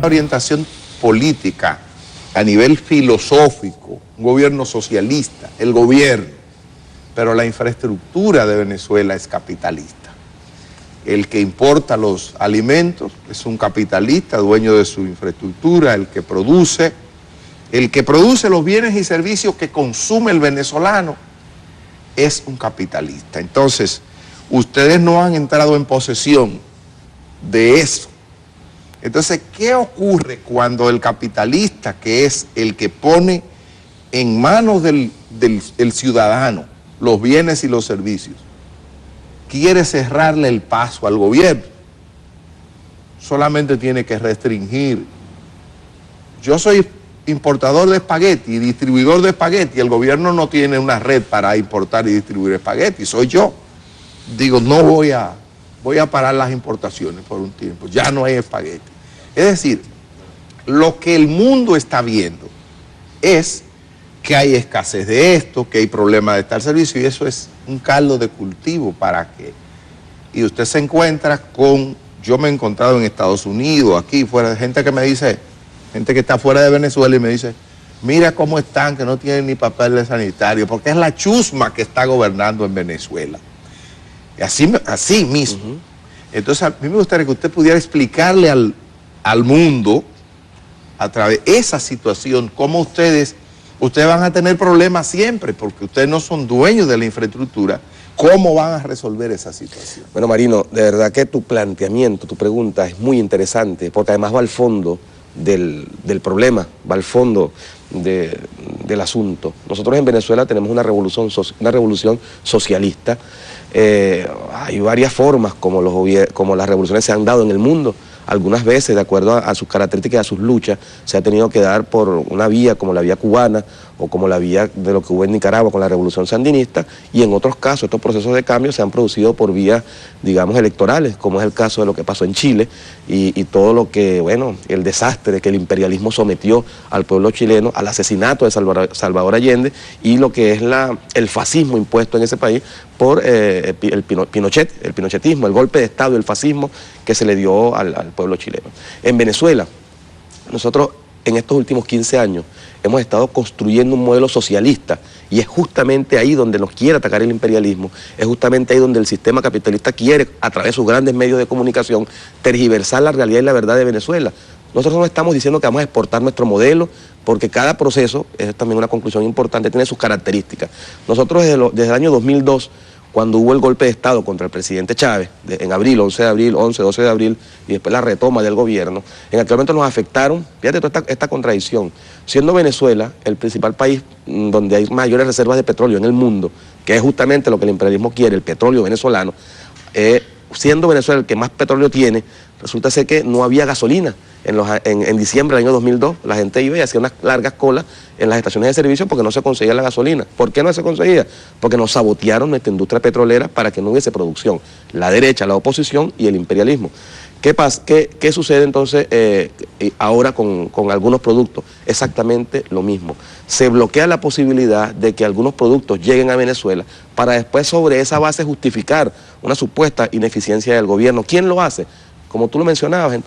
Orientación política a nivel filosófico, un gobierno socialista, el gobierno, pero la infraestructura de Venezuela es capitalista. El que importa los alimentos es un capitalista, dueño de su infraestructura, el que produce los bienes y servicios que consume el venezolano es un capitalista. Entonces, ustedes no han entrado en posesión de eso. Entonces, ¿qué ocurre cuando el capitalista, que es el que pone en manos del ciudadano los bienes y los servicios, quiere cerrarle el paso al gobierno? Solamente tiene que restringir. Yo soy importador de espagueti y distribuidor de espagueti. El gobierno no tiene una red para importar y distribuir espagueti, soy yo. Digo, no voy a parar las importaciones por un tiempo, ya no hay espagueti. Es decir, lo que el mundo está viendo es que hay escasez de esto, que hay problemas de tal servicio, y eso es un caldo de cultivo para que... Y usted se encuentra con... Yo me he encontrado en Estados Unidos, aquí, fuera, gente que me dice, gente que está fuera de Venezuela y me dice, mira cómo están, que no tienen ni papel de sanitario, porque es la chusma que está gobernando en Venezuela. Y así mismo. Entonces, a mí me gustaría que usted pudiera explicarle al mundo, a través de esa situación, cómo ustedes van a tener problemas siempre, porque ustedes no son dueños de la infraestructura. ¿Cómo van a resolver esa situación? Bueno, Marino, de verdad que tu planteamiento, tu pregunta es muy interesante, porque además va al fondo del problema, va al fondo del asunto. Nosotros en Venezuela tenemos una revolución socialista. Hay varias formas como las revoluciones se han dado en el mundo. Algunas veces, de acuerdo a sus características y a sus luchas, se ha tenido que dar por una vía como la vía cubana o como la vía de lo que hubo en Nicaragua con la revolución sandinista, y en otros casos estos procesos de cambio se han producido por vías, digamos, electorales, como es el caso de lo que pasó en Chile y todo lo que, bueno, el desastre que el imperialismo sometió al pueblo chileno, al asesinato de Salvador Allende y lo que es el fascismo impuesto en ese país por el pinochetismo, el golpe de Estado y el fascismo que se le dio al pueblo chileno. En Venezuela, nosotros en estos últimos 15 años hemos estado construyendo un modelo socialista, y es justamente ahí donde nos quiere atacar el imperialismo, es justamente ahí donde el sistema capitalista quiere, a través de sus grandes medios de comunicación, tergiversar la realidad y la verdad de Venezuela. Nosotros no estamos diciendo que vamos a exportar nuestro modelo, porque cada proceso, es también una conclusión importante, tiene sus características. Nosotros desde el año 2002, cuando hubo el golpe de Estado contra el presidente Chávez, en abril, 11 de abril, 11, 12 de abril, y después la retoma del gobierno, en aquel momento nos afectaron, fíjate toda esta contradicción, siendo Venezuela el principal país donde hay mayores reservas de petróleo en el mundo, que es justamente lo que el imperialismo quiere, el petróleo venezolano, siendo Venezuela el que más petróleo tiene, resulta ser que no había gasolina. En diciembre del año 2002, la gente iba y hacía unas largas colas en las estaciones de servicio porque no se conseguía la gasolina. ¿Por qué no se conseguía? Porque nos sabotearon nuestra industria petrolera para que no hubiese producción. La derecha, la oposición y el imperialismo. ¿Qué sucede entonces ahora con algunos productos? Exactamente lo mismo. Se bloquea la posibilidad de que algunos productos lleguen a Venezuela para después sobre esa base justificar una supuesta ineficiencia del gobierno. ¿Quién lo hace? Como tú lo mencionabas,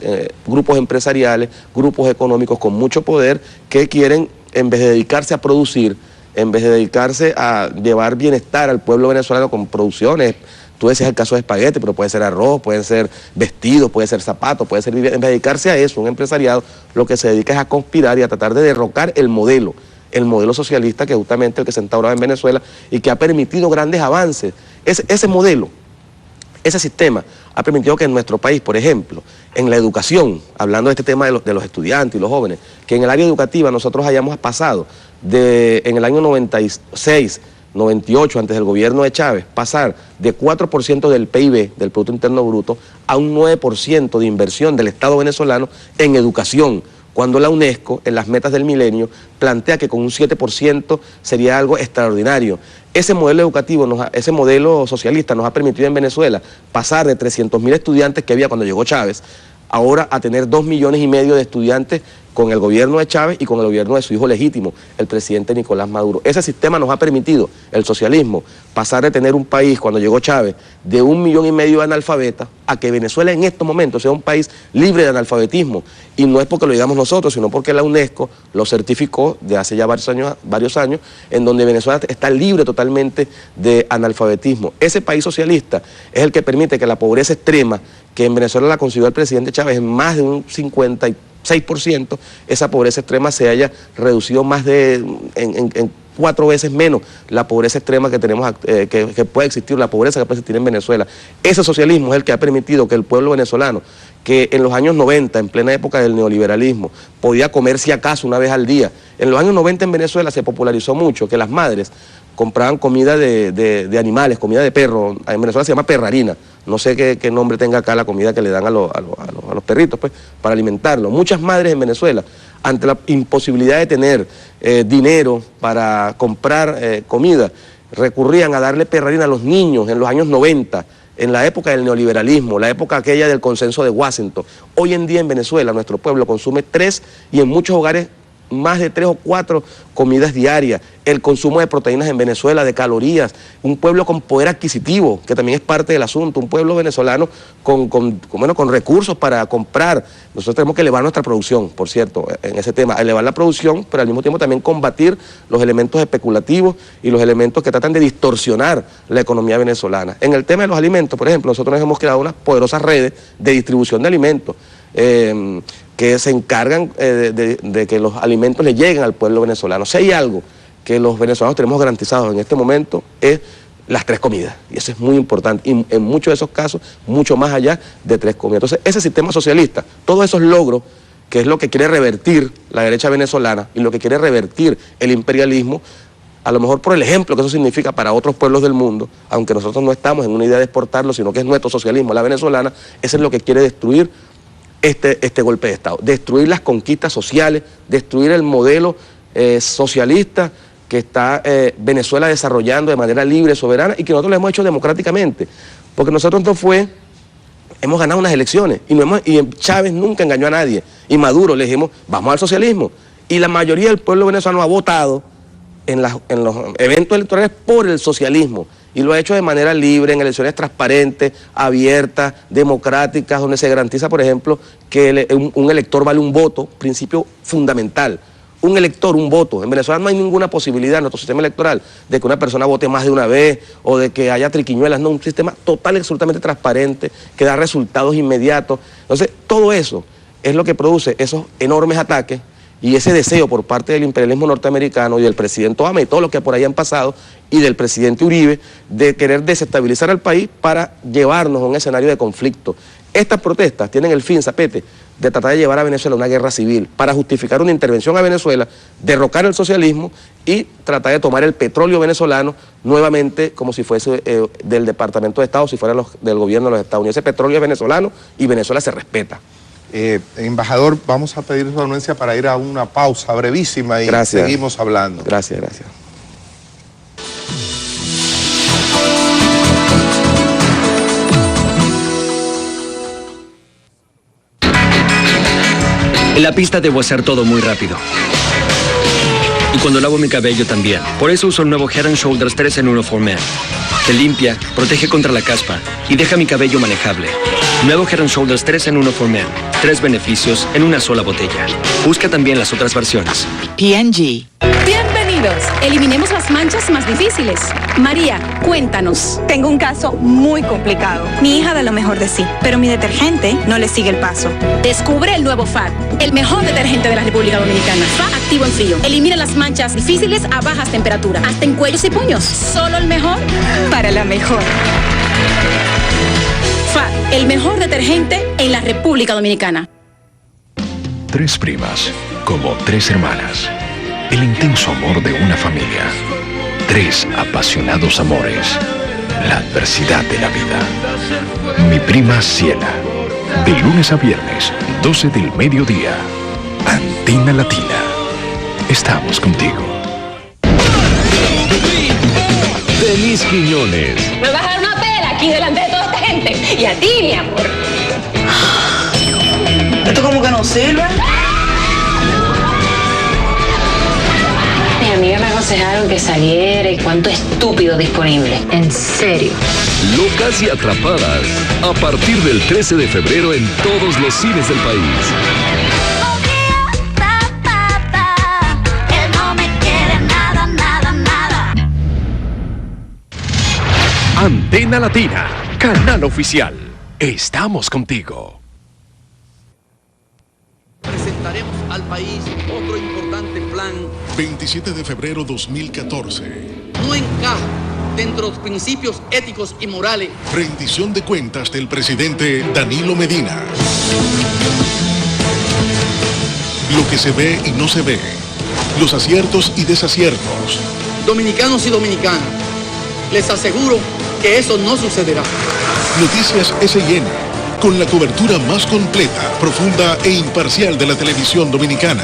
grupos empresariales, grupos económicos con mucho poder que quieren, en vez de dedicarse a producir, en vez de dedicarse a llevar bienestar al pueblo venezolano con producciones, tú decías el caso de espagueti, pero puede ser arroz, puede ser vestidos, puede ser zapatos, puede ser vivienda. En vez de dedicarse a eso, un empresariado lo que se dedica es a conspirar y a tratar de derrocar el modelo socialista que es justamente el que se instauraba en Venezuela y que ha permitido grandes avances. Ese modelo, ese sistema ha permitido que en nuestro país, por ejemplo, en la educación, hablando de este tema de los estudiantes y los jóvenes, que en el área educativa nosotros hayamos pasado en el año 96, 98, antes del gobierno de Chávez, pasar de 4% del PIB, del Producto Interno Bruto, a un 9% de inversión del Estado venezolano en educación, cuando la UNESCO, en las metas del milenio, plantea que con un 7% sería algo extraordinario. Ese modelo educativo, ese modelo socialista nos ha permitido en Venezuela pasar de 300.000 estudiantes que había cuando llegó Chávez, ahora a tener 2,5 millones de estudiantes con el gobierno de Chávez y con el gobierno de su hijo legítimo, el presidente Nicolás Maduro. Ese sistema nos ha permitido, el socialismo, pasar de tener un país, cuando llegó Chávez, de 1,5 millones de analfabetas, a que Venezuela en estos momentos sea un país libre de analfabetismo. Y no es porque lo digamos nosotros, sino porque la UNESCO lo certificó de hace ya varios años, en donde Venezuela está libre totalmente de analfabetismo. Ese país socialista es el que permite que la pobreza extrema, que en Venezuela la consiguió el presidente Chávez en más de un 56%, esa pobreza extrema se haya reducido más de en 4 veces menos la pobreza extrema que tenemos, que puede existir, la pobreza que puede existir en Venezuela. Ese socialismo es el que ha permitido que el pueblo venezolano, que en los años 90, en plena época del neoliberalismo, podía comer si acaso una vez al día. En los años 90 en Venezuela se popularizó mucho que las madres compraban comida de animales, comida de perro. En Venezuela se llama perrarina. No sé qué nombre tenga acá la comida que le dan a los perritos, pues, para alimentarlos. Muchas madres en Venezuela, ante la imposibilidad de tener dinero para comprar comida, recurrían a darle perrarina a los niños en los años 90, en la época del neoliberalismo, la época aquella del consenso de Washington. Hoy en día en Venezuela nuestro pueblo consume 3 y en muchos hogares más de 3 o 4 comidas diarias, el consumo de proteínas en Venezuela, de calorías, un pueblo con poder adquisitivo, que también es parte del asunto, un pueblo venezolano con recursos para comprar. Nosotros tenemos que elevar nuestra producción, por cierto, en ese tema, elevar la producción, pero al mismo tiempo también combatir los elementos especulativos y los elementos que tratan de distorsionar la economía venezolana. En el tema de los alimentos, por ejemplo, nosotros hemos creado unas poderosas redes de distribución de alimentos, que se encargan de que los alimentos le lleguen al pueblo venezolano. Si hay algo que los venezolanos tenemos garantizados en este momento es las 3 comidas, y eso es muy importante, y en muchos de esos casos, mucho más allá de 3 comidas. Entonces, ese sistema socialista, todos esos logros, que es lo que quiere revertir la derecha venezolana y lo que quiere revertir el imperialismo, a lo mejor por el ejemplo que eso significa para otros pueblos del mundo, aunque nosotros no estamos en una idea de exportarlo, sino que es nuestro socialismo, la venezolana, eso es lo que quiere destruir este golpe de Estado, destruir las conquistas sociales, destruir el modelo socialista que está Venezuela desarrollando de manera libre, soberana, y que nosotros lo hemos hecho democráticamente, porque nosotros hemos ganado unas elecciones, y Chávez nunca engañó a nadie, y Maduro le dijimos, vamos al socialismo, y la mayoría del pueblo venezolano ha votado en los eventos electorales por el socialismo, y lo ha hecho de manera libre, en elecciones transparentes, abiertas, democráticas, donde se garantiza, por ejemplo, que un elector vale un voto, principio fundamental. Un elector, un voto. En Venezuela no hay ninguna posibilidad en nuestro sistema electoral de que una persona vote más de una vez o de que haya triquiñuelas. No, un sistema total y absolutamente transparente que da resultados inmediatos. Entonces, todo eso es lo que produce esos enormes ataques y ese deseo por parte del imperialismo norteamericano y del presidente Obama y todos los que por ahí han pasado y del presidente Uribe de querer desestabilizar al país para llevarnos a un escenario de conflicto. Estas protestas tienen el fin, Zapete, de tratar de llevar a Venezuela a una guerra civil, para justificar una intervención a Venezuela, derrocar el socialismo y tratar de tomar el petróleo venezolano nuevamente como si fuese del Departamento de Estado, si fuera del gobierno de los Estados Unidos. Ese petróleo es venezolano y Venezuela se respeta. Embajador, vamos a pedir su anuencia para ir a una pausa brevísima y gracias. Seguimos hablando. Gracias, gracias. En la pista debo hacer todo muy rápido. Y cuando lavo mi cabello también. Por eso uso el nuevo Head & Shoulders 3 en 1 for Men. Que limpia, protege contra la caspa y deja mi cabello manejable. Nuevo Head & Shoulders 3 en 1 for Men. 3 beneficios en una sola botella. Busca también las otras versiones. P&G. Bienvenidos. Eliminemos las manchas más difíciles. María, cuéntanos. Tengo un caso muy complicado. Mi hija da lo mejor de sí, pero mi detergente no le sigue el paso. Descubre el nuevo FAD, el mejor detergente de la República Dominicana. FAD activo en frío. Elimina las manchas difíciles a bajas temperaturas, hasta en cuellos y puños. Solo el mejor para la mejor. FAD, el mejor detergente en la República Dominicana. 3 primas, como 3 hermanas. El intenso amor de una familia. 3 apasionados amores. La adversidad de la vida. Mi prima Ciela. De lunes a viernes, 12 del mediodía. Antena Latina. Estamos contigo. Denise Quiñones. Me vas a dar una pela aquí delante de toda esta gente. Y a ti, mi amor. ¿Esto como que no sirve? aconsejaron que saliera y cuánto estúpido disponible. En serio. Locas y atrapadas. A partir del 13 de febrero en todos los cines del país. Antena Latina, canal oficial. Estamos contigo. Presentaremos al país otro importante plan. 27 de febrero 2014. No encaja dentro de los principios éticos y morales. Rendición de cuentas del presidente Danilo Medina. Lo que se ve y no se ve. Los aciertos y desaciertos. Dominicanos y dominicanas, les aseguro que eso no sucederá. Noticias S&N, con la cobertura más completa, profunda e imparcial de la televisión dominicana.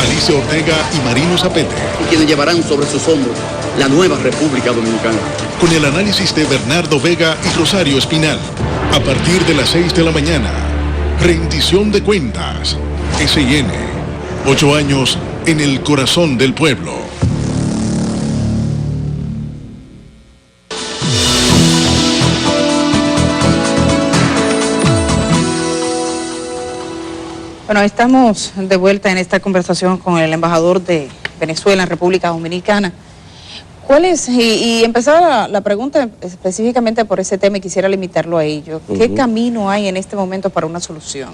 Alicia Ortega y Marino Zapete. Y quienes llevarán sobre sus hombros la nueva República Dominicana. Con el análisis de Bernardo Vega y Rosario Espinal. A partir de las 6 de la mañana. Rendición de cuentas. S&N. 8 años en el corazón del pueblo. Bueno, estamos de vuelta en esta conversación con el embajador de Venezuela en República Dominicana. ¿Cuál es? Y empezaba la pregunta específicamente por ese tema y quisiera limitarlo a ello. ¿Qué camino hay en este momento para una solución?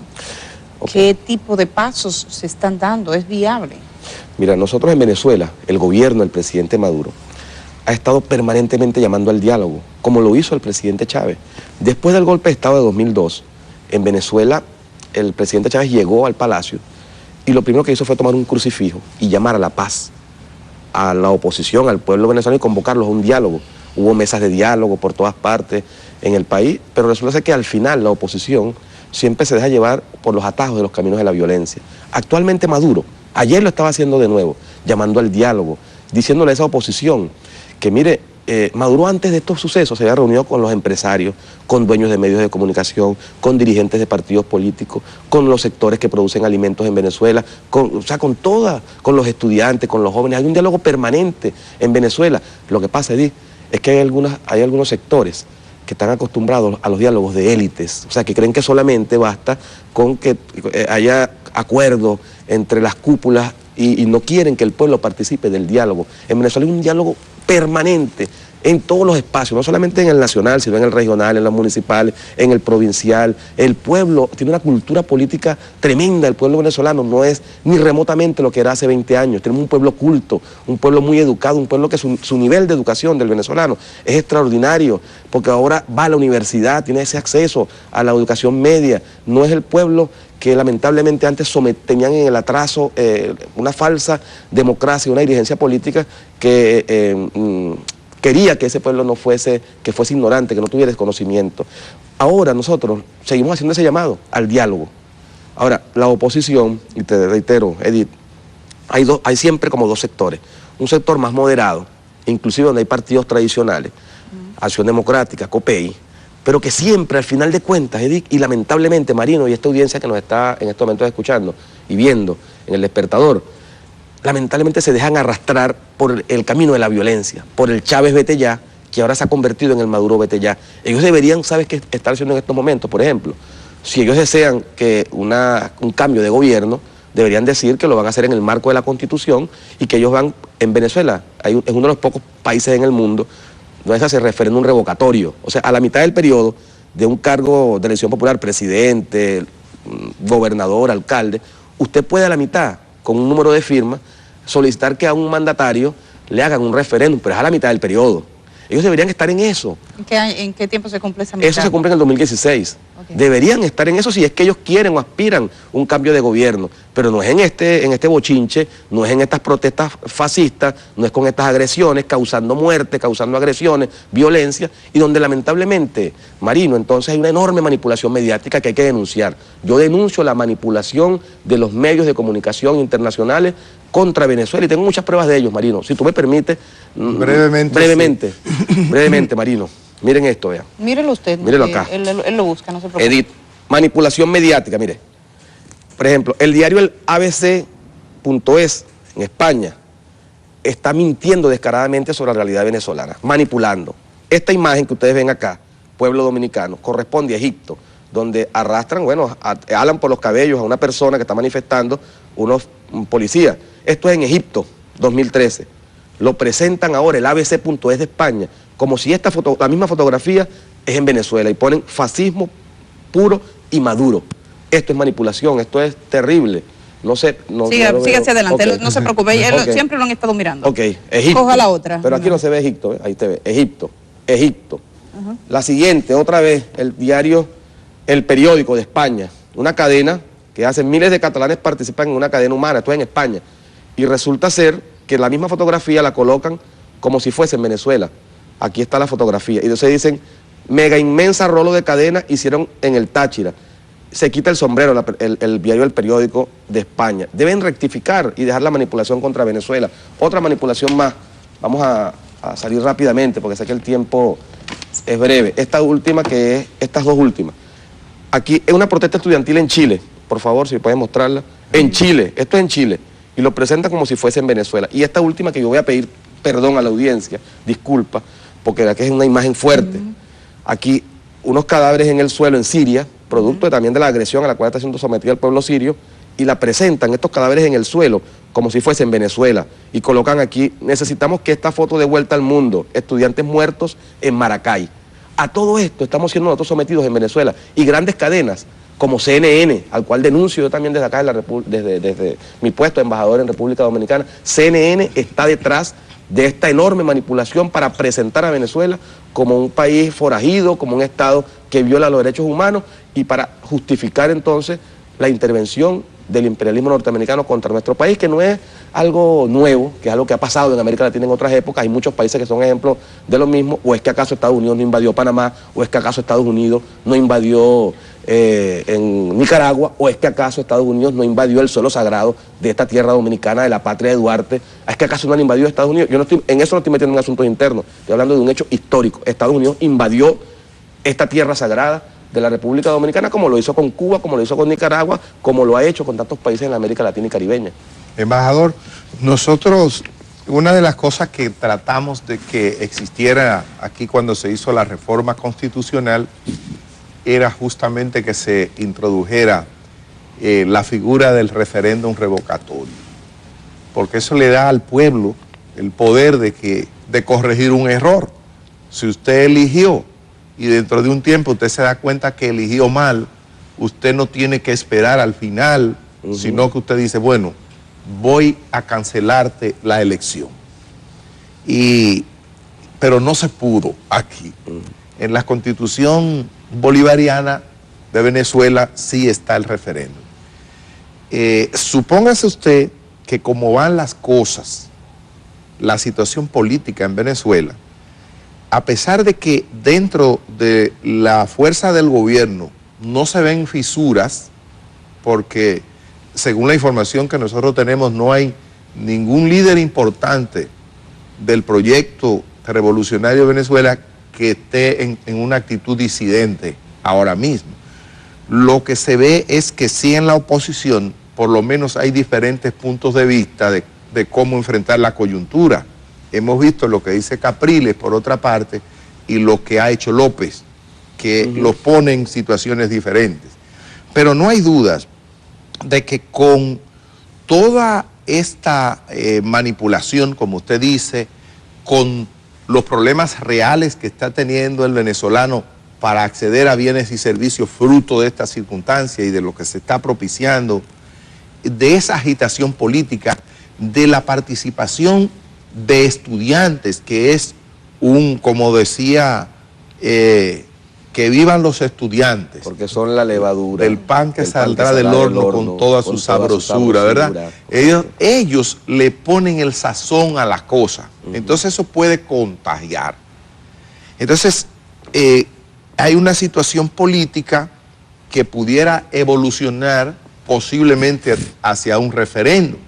¿Qué tipo de pasos se están dando? ¿Es viable? Mira, nosotros en Venezuela, el gobierno, el presidente Maduro, ha estado permanentemente llamando al diálogo, como lo hizo el presidente Chávez. Después del golpe de Estado de 2002, en Venezuela, el presidente Chávez llegó al palacio y lo primero que hizo fue tomar un crucifijo y llamar a la paz, a la oposición, al pueblo venezolano y convocarlos a un diálogo. Hubo mesas de diálogo por todas partes en el país, pero resulta ser que al final la oposición siempre se deja llevar por los atajos de los caminos de la violencia. Actualmente Maduro, ayer lo estaba haciendo de nuevo, llamando al diálogo, diciéndole a esa oposición que mire, Maduro antes de estos sucesos se había reunido con los empresarios, con dueños de medios de comunicación, con dirigentes de partidos políticos, con los sectores que producen alimentos en Venezuela, con los estudiantes, con los jóvenes. Hay un diálogo permanente en Venezuela. Lo que pasa, Edith, es que hay algunos sectores que están acostumbrados a los diálogos de élites, o sea, que creen que solamente basta con que haya acuerdos entre las cúpulas y no quieren que el pueblo participe del diálogo. En Venezuela hay un diálogo permanente en todos los espacios, no solamente en el nacional, sino en el regional, en los municipales, en el provincial. El pueblo tiene una cultura política tremenda. El pueblo venezolano no es ni remotamente lo que era hace 20 años. Tenemos un pueblo culto, un pueblo muy educado, un pueblo que su nivel de educación del venezolano es extraordinario, porque ahora va a la universidad, tiene ese acceso a la educación media. No es el pueblo que lamentablemente antes tenían en el atraso una falsa democracia, una dirigencia política que quería que ese pueblo que fuese ignorante, que no tuviera desconocimiento. Ahora nosotros seguimos haciendo ese llamado al diálogo. Ahora, la oposición, y te reitero, Edith, hay siempre como dos sectores. Un sector más moderado, inclusive donde hay partidos tradicionales, Acción Democrática, COPEI, pero que siempre al final de cuentas, Edith, y lamentablemente Marino y esta audiencia que nos está en estos momentos escuchando y viendo en el despertador, lamentablemente se dejan arrastrar por el camino de la violencia, por el Chávez vete ya, que ahora se ha convertido en el Maduro vete ya. Ellos deberían, ¿sabes qué estar haciendo en estos momentos? Por ejemplo, si ellos desean que un cambio de gobierno, deberían decir que lo van a hacer en el marco de la Constitución y que ellos van, en Venezuela, es uno de los pocos países en el mundo donde se hace referéndum revocatorio. O sea, a la mitad del periodo de un cargo de elección popular, presidente, gobernador, alcalde, usted puede a la mitad, con un número de firmas, solicitar que a un mandatario le hagan un referéndum, pero es a la mitad del periodo. Ellos deberían estar en eso. ¿En qué tiempo se cumple esa mitad? Eso se cumple en el 2016. Okay. Deberían estar en eso si es que ellos quieren o aspiran un cambio de gobierno, pero no es en este bochinche, no es en estas protestas fascistas, no es con estas agresiones, causando muerte, causando agresiones, violencia, y donde lamentablemente, Marino, entonces hay una enorme manipulación mediática que hay que denunciar. Yo denuncio la manipulación de los medios de comunicación internacionales contra Venezuela y tengo muchas pruebas de ellos, Marino. Si tú me permites, brevemente, Marino. Miren esto, vean. Mírelo usted. Mírelo acá. Él lo busca, no se preocupe. Edith, manipulación mediática, mire. Por ejemplo, el diario el ABC.es en España, está mintiendo descaradamente sobre la realidad venezolana, manipulando. Esta imagen que ustedes ven acá, pueblo dominicano, corresponde a Egipto, donde arrastran, bueno, alan por los cabellos a una persona que está manifestando, unos policías. Esto es en Egipto, 2013. Lo presentan ahora, el ABC.es de España, como si la misma fotografía es en Venezuela, y ponen fascismo puro y Maduro. Esto es manipulación, esto es terrible. No sé, siga hacia adelante, okay. No se preocupe, okay. Siempre lo han estado mirando. Ok, Egipto. Coja la otra. Pero aquí no se ve Egipto, ahí te ve, Egipto. La siguiente, otra vez, el diario El Periódico de España, una cadena que hace miles de catalanes participan en una cadena humana, esto es en España, y resulta ser que la misma fotografía la colocan como si fuese en Venezuela. Aquí está la fotografía, y entonces dicen, mega inmensa rolo de cadena hicieron en el Táchira. Se quita el sombrero el diario El Periódico de España. Deben rectificar y dejar la manipulación contra Venezuela. Otra manipulación más. Vamos a salir rápidamente porque sé que el tiempo es breve. Estas dos últimas. Aquí es una protesta estudiantil en Chile. Por favor, si pueden mostrarla. En Chile, esto es en Chile. Y lo presentan como si fuese en Venezuela. Y esta última que yo voy a pedir perdón a la audiencia, disculpa, porque aquí es una imagen fuerte. Aquí unos cadáveres en el suelo en Siria, producto también de la agresión a la cual está siendo sometido el pueblo sirio, y la presentan estos cadáveres en el suelo como si fuese en Venezuela, y colocan aquí, necesitamos que esta foto dé vuelta al mundo, estudiantes muertos en Maracay. A todo esto estamos siendo nosotros sometidos en Venezuela, y grandes cadenas como CNN, al cual denuncio yo también desde acá, desde mi puesto de embajador en República Dominicana. CNN está detrás de esta enorme manipulación para presentar a Venezuela como un país forajido, como un Estado que viola los derechos humanos, y para justificar entonces la intervención del imperialismo norteamericano contra nuestro país, que no es algo nuevo, que es algo que ha pasado en América Latina en otras épocas. Hay muchos países que son ejemplos de lo mismo. ¿O es que acaso Estados Unidos no invadió Panamá? ¿O es que acaso Estados Unidos no invadió en Nicaragua? ¿O es que acaso Estados Unidos no invadió el suelo sagrado de esta tierra dominicana, de la patria de Duarte? ¿Es que acaso no han invadido Estados Unidos? Yo en eso no estoy metiendo en asuntos internos, estoy hablando de un hecho histórico. Estados Unidos invadió esta tierra sagrada de la República Dominicana, como lo hizo con Cuba, como lo hizo con Nicaragua, como lo ha hecho con tantos países en la América Latina y Caribeña. Embajador, nosotros, una de las cosas que tratamos de que existiera aquí cuando se hizo la reforma constitucional era justamente que se introdujera la figura del referéndum revocatorio, porque eso le da al pueblo el poder de corregir un error. Si usted eligió y dentro de un tiempo usted se da cuenta que eligió mal, usted no tiene que esperar al final, sino que usted dice, bueno, voy a cancelarte la elección. Pero no se pudo aquí. En la Constitución bolivariana de Venezuela sí está el referéndum. Supóngase usted que como van las cosas, la situación política en Venezuela, a pesar de que dentro de la fuerza del gobierno no se ven fisuras, porque según la información que nosotros tenemos no hay ningún líder importante del proyecto revolucionario de Venezuela que esté en una actitud disidente ahora mismo. Lo que se ve es que sí en la oposición por lo menos hay diferentes puntos de vista de cómo enfrentar la coyuntura. Hemos visto lo que dice Capriles, por otra parte, y lo que ha hecho López, que los pone en situaciones diferentes. Pero no hay dudas de que con toda esta manipulación, como usted dice, con los problemas reales que está teniendo el venezolano para acceder a bienes y servicios fruto de esta circunstancia y de lo que se está propiciando, de esa agitación política, de la participación de estudiantes, que es como decía, que vivan los estudiantes. Porque son la levadura. Del pan que saldrá del horno con toda su sabrosura, ¿verdad? Ellos le ponen el sazón a las cosas. Entonces eso puede contagiar. Entonces hay una situación política que pudiera evolucionar posiblemente hacia un referéndum.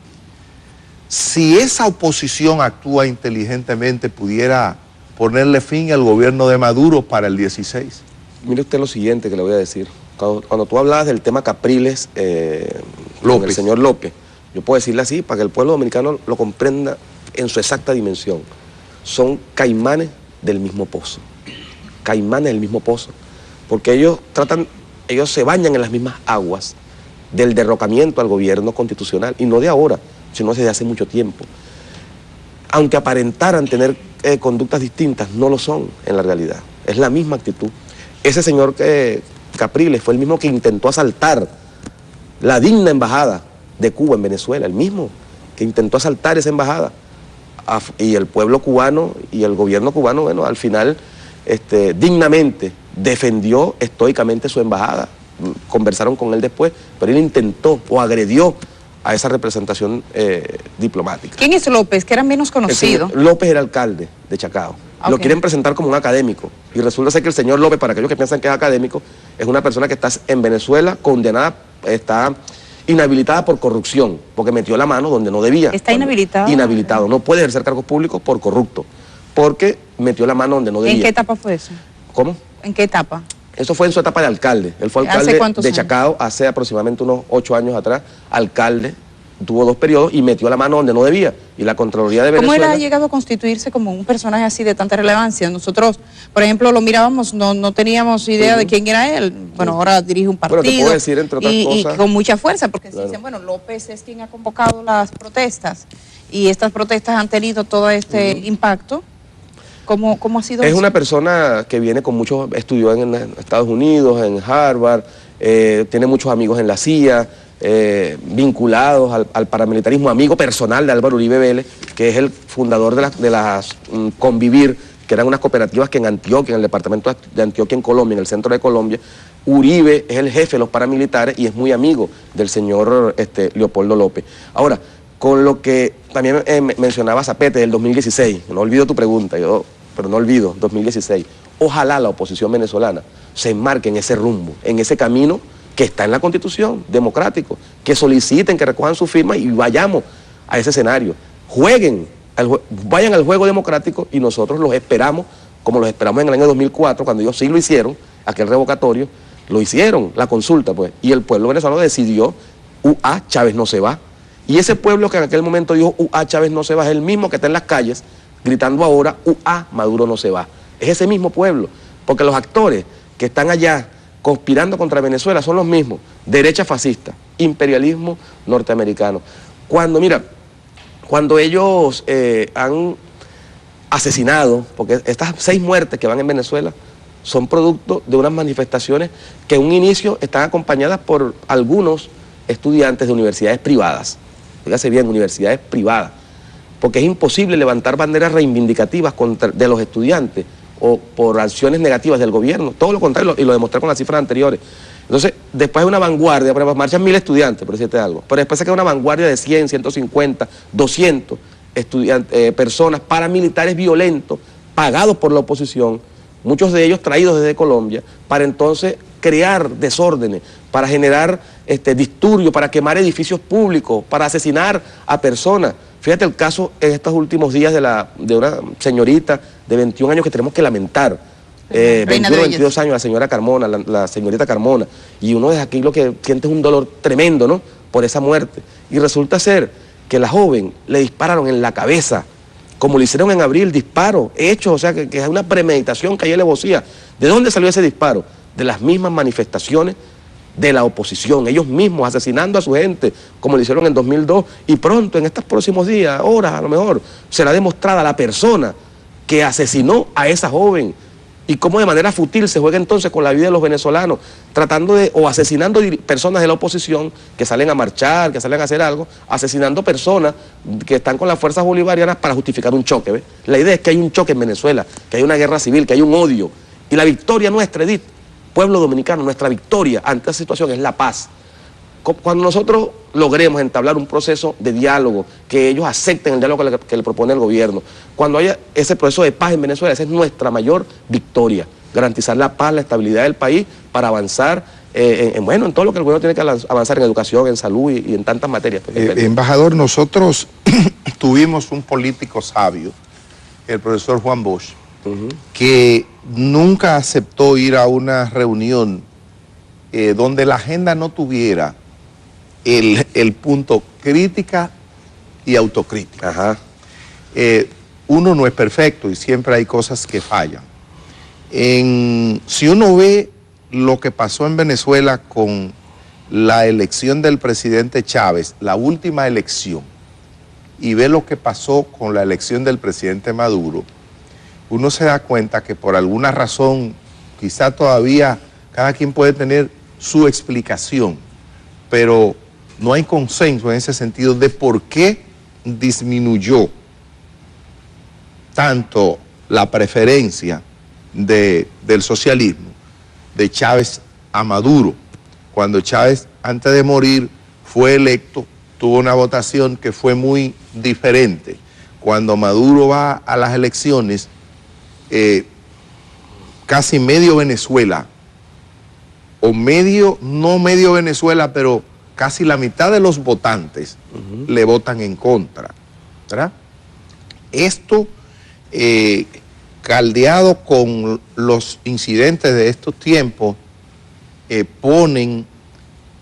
Si esa oposición actúa inteligentemente, pudiera ponerle fin al gobierno de Maduro para el 16. Mire usted lo siguiente que le voy a decir. Cuando tú hablabas del tema Capriles, el señor López, yo puedo decirle así para que el pueblo dominicano lo comprenda en su exacta dimensión. Son caimanes del mismo pozo. Caimanes del mismo pozo. Porque ellos se bañan en las mismas aguas del derrocamiento al gobierno constitucional, y no de ahora, sino desde hace mucho tiempo. Aunque aparentaran tener conductas distintas, no lo son en la realidad. Es la misma actitud. Ese señor Capriles fue el mismo que intentó asaltar la digna embajada de Cuba en Venezuela, el mismo que intentó asaltar esa embajada. Y el pueblo cubano y el gobierno cubano, bueno, al final dignamente defendió estoicamente su embajada. Conversaron con él después, pero él intentó o agredió a esa representación diplomática. ¿Quién es López, que era menos conocido? López era alcalde de Chacao. Okay. Lo quieren presentar como un académico, y resulta ser que el señor López, para aquellos que piensan que es académico, es una persona que está en Venezuela condenada, está inhabilitada por corrupción, porque metió la mano donde no debía. ¿Está inhabilitado? Inhabilitado, no puede ejercer cargos públicos por corrupto, porque metió la mano donde no debía. ¿En qué etapa fue eso? ¿Cómo? ¿En qué etapa? Eso fue en su etapa de alcalde. Él fue alcalde de Chacao hace aproximadamente unos 8 años atrás, alcalde. Tuvo 2 periodos y metió la mano donde no debía. Y la Contraloría de Venezuela... ¿Cómo él ha llegado a constituirse como un personaje así de tanta relevancia? Nosotros, por ejemplo, lo mirábamos, no teníamos idea de quién era él. Bueno, ahora dirige un partido. Bueno, te puedo decir, entre otras cosas... Y con mucha fuerza, porque si dicen, bueno, López es quien ha convocado las protestas, y estas protestas han tenido todo este impacto. ¿Cómo ha sido eso? Es una persona que viene con muchos... Estudió en Estados Unidos, en Harvard, tiene muchos amigos en la CIA... vinculados al paramilitarismo, amigo personal de Álvaro Uribe Vélez, que es el fundador de las Convivir, que eran unas cooperativas que en Antioquia, en el departamento de Antioquia, en Colombia, en el centro de Colombia, Uribe es el jefe de los paramilitares y es muy amigo del señor Leopoldo López. Ahora, con lo que también mencionaba Zapete del 2016, no olvido tu pregunta, pero no olvido, 2016, ojalá la oposición venezolana se enmarque en ese rumbo, en ese camino que está en la Constitución, democrático, que soliciten, que recojan su firma y vayamos a ese escenario. Vayan al juego democrático y nosotros los esperamos, como los esperamos en el año 2004, cuando ellos sí lo hicieron, aquel revocatorio, lo hicieron, la consulta, pues, y el pueblo venezolano decidió, Chávez no se va. Y ese pueblo que en aquel momento dijo, Chávez no se va, es el mismo que está en las calles, gritando ahora, Maduro no se va. Es ese mismo pueblo, porque los actores que están allá, conspirando contra Venezuela son los mismos, derecha fascista, imperialismo norteamericano. Cuando ellos han asesinado, porque estas 6 muertes que van en Venezuela son producto de unas manifestaciones que en un inicio están acompañadas por algunos estudiantes de universidades privadas, fíjate bien, universidades privadas, porque es imposible levantar banderas reivindicativas de los estudiantes o por acciones negativas del gobierno, todo lo contrario, y lo demostré con las cifras anteriores. Entonces, después hay una vanguardia, por ejemplo, marchan 1000 estudiantes, por decirte algo, pero después se queda una vanguardia de 100, 150, 200 personas, paramilitares violentos, pagados por la oposición, muchos de ellos traídos desde Colombia, para entonces crear desórdenes, para generar disturbios, para quemar edificios públicos, para asesinar a personas. Fíjate el caso en estos últimos días de una señorita de 21 años que tenemos que lamentar, 21 o 22 años, la señora Carmona, la señorita Carmona, y uno desde aquí lo que siente es un dolor tremendo, ¿no?, por esa muerte. Y resulta ser que la joven le dispararon en la cabeza, como le hicieron en abril, disparo hecho, o sea, que es una premeditación que hay alevosía. ¿De dónde salió ese disparo? De las mismas manifestaciones de la oposición, ellos mismos asesinando a su gente, como lo hicieron en 2002, y pronto, en estos próximos días, horas a lo mejor, será demostrada la persona que asesinó a esa joven, y cómo de manera fútil se juega entonces con la vida de los venezolanos, tratando o asesinando personas de la oposición que salen a marchar, que salen a hacer algo, asesinando personas que están con las fuerzas bolivarianas para justificar un choque, ¿ves? La idea es que hay un choque en Venezuela, que hay una guerra civil, que hay un odio, y la victoria nuestra, Edith, pueblo dominicano, nuestra victoria ante esa situación es la paz. Cuando nosotros logremos entablar un proceso de diálogo, que ellos acepten el diálogo que le propone el gobierno, cuando haya ese proceso de paz en Venezuela, esa es nuestra mayor victoria, garantizar la paz, la estabilidad del país para avanzar en todo lo que el gobierno tiene que avanzar en educación, en salud y en tantas materias. Embajador, nosotros tuvimos un político sabio, el profesor Juan Bosch, que nunca aceptó ir a una reunión donde la agenda no tuviera el punto crítica y autocrítica. Uno no es perfecto y siempre hay cosas que fallan. Si uno ve lo que pasó en Venezuela con la elección del presidente Chávez, la última elección, y ve lo que pasó con la elección del presidente Maduro, uno se da cuenta que por alguna razón, quizá todavía cada quien puede tener su explicación, pero no hay consenso en ese sentido de por qué disminuyó tanto la preferencia del socialismo de Chávez a Maduro. Cuando Chávez, antes de morir, fue electo, tuvo una votación que fue muy diferente. Cuando Maduro va a las elecciones, casi medio Venezuela, o medio, no medio Venezuela, pero casi la mitad de los votantes le votan en contra, ¿verdad? Esto, caldeado con los incidentes de estos tiempos,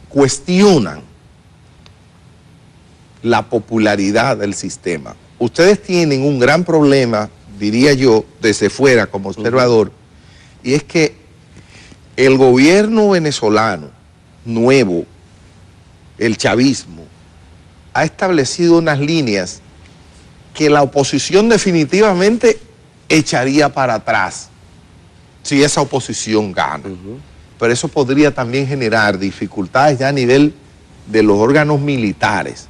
cuestionan la popularidad del sistema. Ustedes tienen un gran problema, diría yo, desde fuera como observador, y es que el gobierno venezolano nuevo, el chavismo, ha establecido unas líneas que la oposición definitivamente echaría para atrás si esa oposición gana. Pero eso podría también generar dificultades ya a nivel de los órganos militares.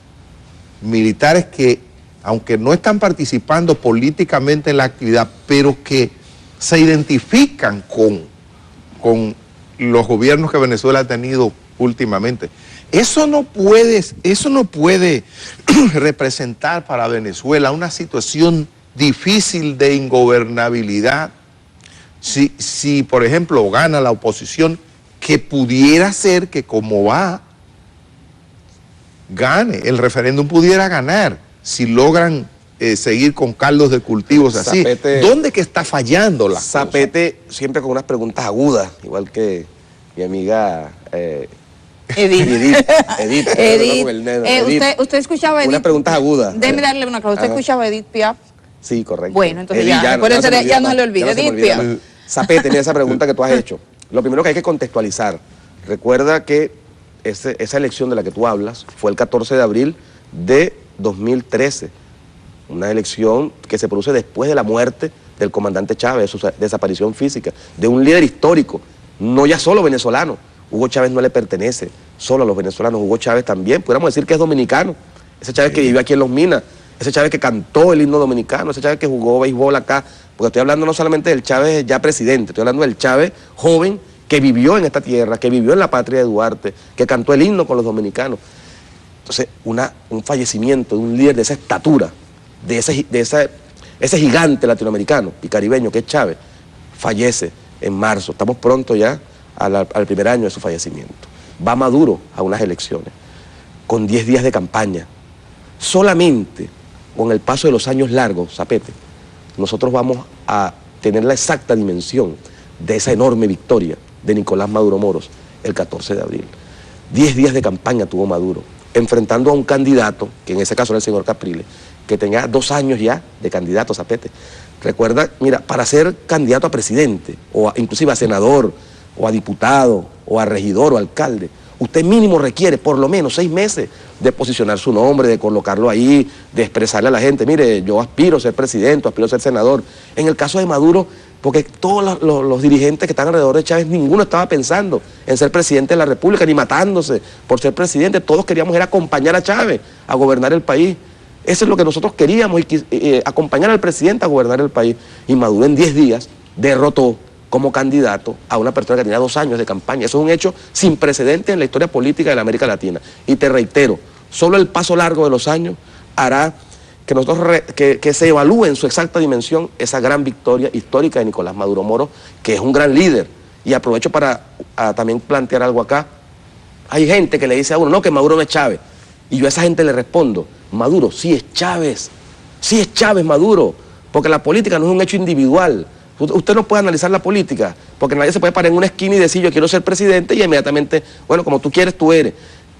Militares que, aunque no están participando políticamente en la actividad, pero que se identifican con los gobiernos que Venezuela ha tenido últimamente. Eso no puede representar para Venezuela una situación difícil de ingobernabilidad. Si, por ejemplo, gana la oposición, que pudiera ser que como va, gane, el referéndum pudiera ganar, si logran seguir con caldos de cultivos así. Zapete, ¿dónde que está fallando la Zapete cosa? Siempre con unas preguntas agudas, igual que mi amiga Edith. Usted escuchaba a Edith. Unas preguntas agudas. Déjeme darle una cosa. ¿Usted escuchaba a Edith Piaf? Sí, correcto. Bueno, entonces ya no le olvide. Edith Piaf. Zapete, mira esa pregunta que tú has hecho. Lo primero que hay que contextualizar. Recuerda que esa elección de la que tú hablas fue el 14 de abril de 2013. Una elección que se produce después de la muerte del comandante Chávez, su desaparición física, de un líder histórico, no ya solo venezolano. Hugo Chávez no le pertenece solo a los venezolanos. Hugo Chávez también, pudiéramos decir que es dominicano. Ese Chávez que vivió aquí en Los Minas, ese Chávez que cantó el himno dominicano, ese Chávez que jugó béisbol acá. Porque estoy hablando no solamente del Chávez ya presidente, estoy hablando del Chávez joven que vivió en esta tierra, que vivió en la patria de Duarte, que cantó el himno con los dominicanos. Entonces, un fallecimiento de un líder de esa estatura, de ese gigante latinoamericano y caribeño que es Chávez, fallece en marzo. Estamos pronto ya al primer año de su fallecimiento. Va Maduro a unas elecciones con 10 días de campaña. Solamente con el paso de los años largos, Zapete, nosotros vamos a tener la exacta dimensión de esa enorme victoria de Nicolás Maduro Moros el 14 de abril. 10 días de campaña tuvo Maduro, enfrentando a un candidato, que en ese caso era el señor Capriles, que tenía 2 años ya de candidato, Zapete. Recuerda, mira, para ser candidato a presidente, inclusive a senador, o a diputado, o a regidor, o alcalde, usted mínimo requiere por lo menos 6 meses de posicionar su nombre, de colocarlo ahí, de expresarle a la gente, mire, yo aspiro a ser presidente, aspiro a ser senador. En el caso de Maduro, porque todos los dirigentes que están alrededor de Chávez, ninguno estaba pensando en ser presidente de la República, ni matándose por ser presidente. Todos queríamos era acompañar a Chávez a gobernar el país. Eso es lo que nosotros queríamos, acompañar al presidente a gobernar el país. Y Maduro en 10 días derrotó como candidato a una persona que tenía 2 años de campaña. Eso es un hecho sin precedentes en la historia política de la América Latina. Y te reitero, solo el paso largo de los años hará que nosotros que se evalúe en su exacta dimensión esa gran victoria histórica de Nicolás Maduro Moros, que es un gran líder. Y aprovecho para también plantear algo acá. Hay gente que le dice a uno, no, que Maduro no es Chávez. Y yo a esa gente le respondo, Maduro sí es Chávez Maduro, porque la política no es un hecho individual. Usted no puede analizar la política, porque nadie se puede parar en una esquina y decir yo quiero ser presidente y inmediatamente, bueno, como tú quieres, tú eres.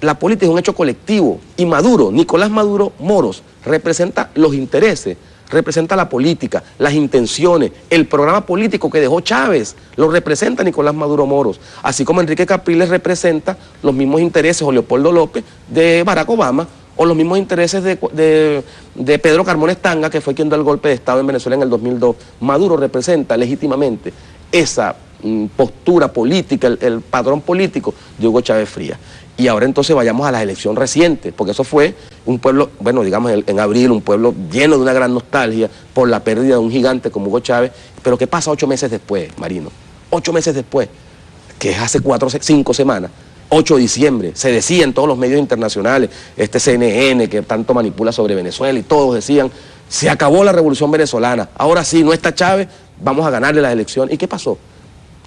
la política es un hecho colectivo y Maduro, Nicolás Maduro Moros, representa los intereses, representa la política, las intenciones, el programa político que dejó Chávez, lo representa Nicolás Maduro Moros, así como Enrique Capriles representa los mismos intereses, o Leopoldo López, de Barack Obama, o los mismos intereses de Pedro Carmona Estanga, que fue quien dio el golpe de Estado en Venezuela en el 2002. Maduro representa legítimamente esa postura política, el padrón político de Hugo Chávez Frías. Y ahora entonces vayamos a las elecciones recientes, porque eso fue un pueblo, bueno, digamos en abril, un pueblo lleno de una gran nostalgia por la pérdida de un gigante como Hugo Chávez. Pero ¿qué pasa 8 meses después, Marino? 8 meses después, que es hace 5 semanas, 8 de diciembre, se decía en todos los medios internacionales, este CNN que tanto manipula sobre Venezuela, y todos decían, se acabó la revolución venezolana, ahora sí, no está Chávez, vamos a ganarle las elecciones. ¿Y qué pasó?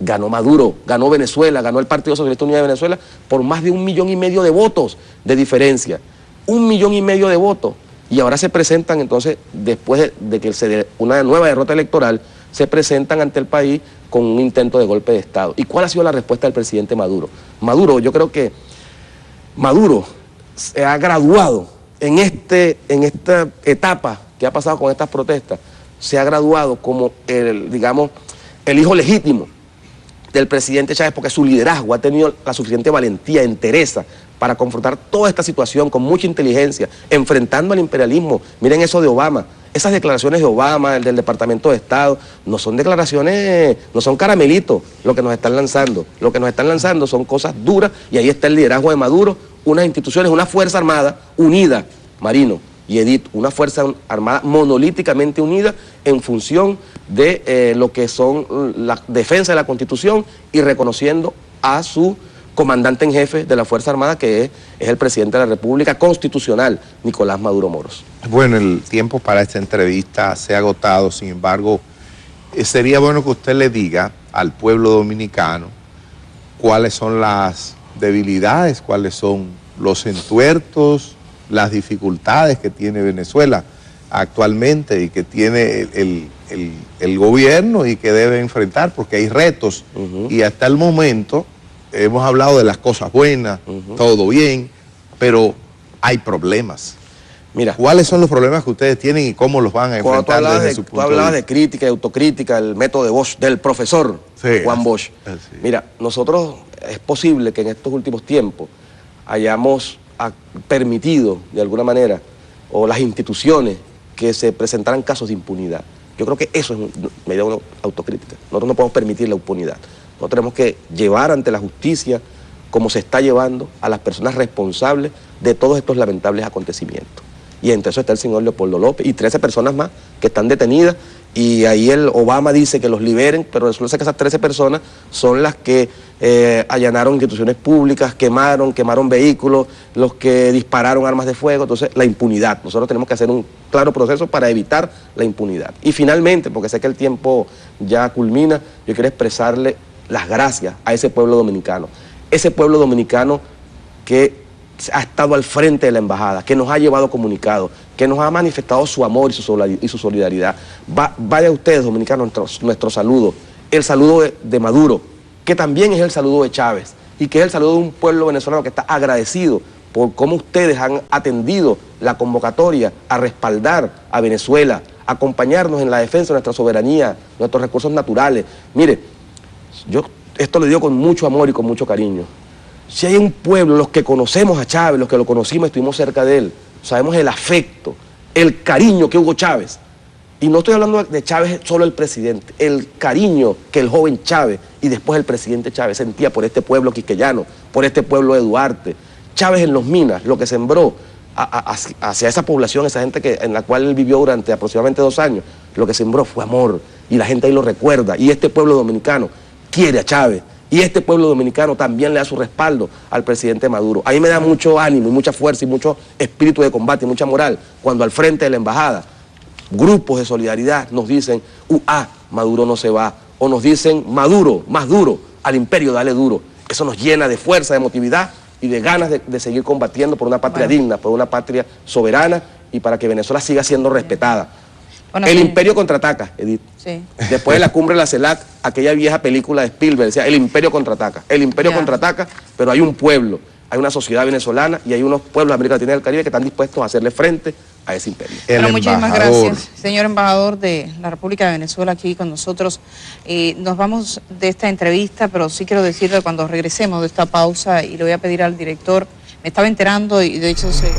Ganó Maduro, ganó Venezuela, ganó el Partido Socialista Unido de Venezuela por más de 1,5 millones de votos de diferencia. 1,5 millones de votos. Y ahora se presentan entonces, después de que se dé una nueva derrota electoral, se presentan ante el país con un intento de golpe de Estado. ¿Y cuál ha sido la respuesta del presidente Maduro? Maduro, yo creo que Maduro se ha graduado en esta etapa que ha pasado con estas protestas, se ha graduado como digamos, el hijo legítimo del presidente Chávez, porque su liderazgo ha tenido la suficiente valentía, entereza, para confrontar toda esta situación con mucha inteligencia, enfrentando al imperialismo. Miren eso de Obama, esas declaraciones de Obama, el del Departamento de Estado, no son declaraciones, no son caramelitos lo que nos están lanzando. Lo que nos están lanzando son cosas duras, y ahí está el liderazgo de Maduro, unas instituciones, una Fuerza Armada unida, Marino y Edith, una Fuerza Armada monolíticamente unida en función de lo que son la defensa de la Constitución y reconociendo a su comandante en jefe de la Fuerza Armada, que es el presidente de la República constitucional, Nicolás Maduro Moros. Bueno, el tiempo para esta entrevista se ha agotado, sin embargo, sería bueno que usted le diga al pueblo dominicano cuáles son las debilidades, cuáles son los entuertos, las dificultades que tiene Venezuela actualmente y que tiene el gobierno y que debe enfrentar, porque hay retos. Y hasta el momento hemos hablado de las cosas buenas, todo bien, pero hay problemas. Mira, ¿cuáles son los problemas que ustedes tienen y cómo los van a enfrentar desde su punto de vista? Tú hablabas de crítica y autocrítica, el método de Bosch, del profesor Juan Bosch. Mira, nosotros es posible que en estos últimos tiempos hayamos permitido, de alguna manera, o las instituciones, que se presentaran casos de impunidad. Yo creo que eso es medida de una autocrítica. Nosotros no podemos permitir la impunidad. Nosotros tenemos que llevar ante la justicia, como se está llevando, a las personas responsables de todos estos lamentables acontecimientos. Y entre eso está el señor Leopoldo López y 13 personas más que están detenidas, y ahí el Obama dice que los liberen, pero resulta que esas 13 personas son las que allanaron instituciones públicas, quemaron vehículos, los que dispararon armas de fuego. Entonces, la impunidad. Nosotros tenemos que hacer un claro proceso para evitar la impunidad. Y finalmente, porque sé que el tiempo ya culmina, yo quiero expresarle las gracias a ese pueblo dominicano. Ese pueblo dominicano que ha estado al frente de la embajada, que nos ha llevado comunicados, que nos ha manifestado su amor y su solidaridad. Vaya ustedes, dominicanos, nuestro saludo, el saludo de Maduro, que también es el saludo de Chávez, y que es el saludo de un pueblo venezolano que está agradecido por cómo ustedes han atendido la convocatoria a respaldar a Venezuela, a acompañarnos en la defensa de nuestra soberanía, nuestros recursos naturales. Mire, yo esto lo digo con mucho amor y con mucho cariño. Si hay un pueblo, los que conocemos a Chávez, los que lo conocimos, estuvimos cerca de él, sabemos el afecto, el cariño que Hugo Chávez, y no estoy hablando de Chávez solo el presidente, el cariño que el joven Chávez y después el presidente Chávez sentía por este pueblo quisqueyano, por este pueblo de Duarte. Chávez en Los Minas, lo que sembró hacia esa población, esa gente en la cual él vivió durante aproximadamente 2 años, lo que sembró fue amor, y la gente ahí lo recuerda, y este pueblo dominicano quiere a Chávez. Y este pueblo dominicano también le da su respaldo al presidente Maduro. Ahí me da mucho ánimo y mucha fuerza y mucho espíritu de combate y mucha moral cuando al frente de la embajada grupos de solidaridad nos dicen, Maduro no se va, o nos dicen, Maduro, más duro, al imperio dale duro. Eso nos llena de fuerza, de emotividad y de ganas de seguir combatiendo por una patria digna, por una patria soberana y para que Venezuela siga siendo respetada. Bueno, el imperio contraataca, Edith. Sí. Después de la cumbre de la CELAC, aquella vieja película de Spielberg decía, el imperio contraataca. El imperio contraataca, pero hay un pueblo hay una sociedad venezolana y hay unos pueblos de América Latina y del Caribe que están dispuestos a hacerle frente a ese imperio. Bueno, muchísimas gracias, señor embajador de la República de Venezuela, aquí con nosotros. Nos vamos de esta entrevista, pero sí quiero decirle cuando regresemos de esta pausa, y le voy a pedir al director, me estaba enterando y de hecho se...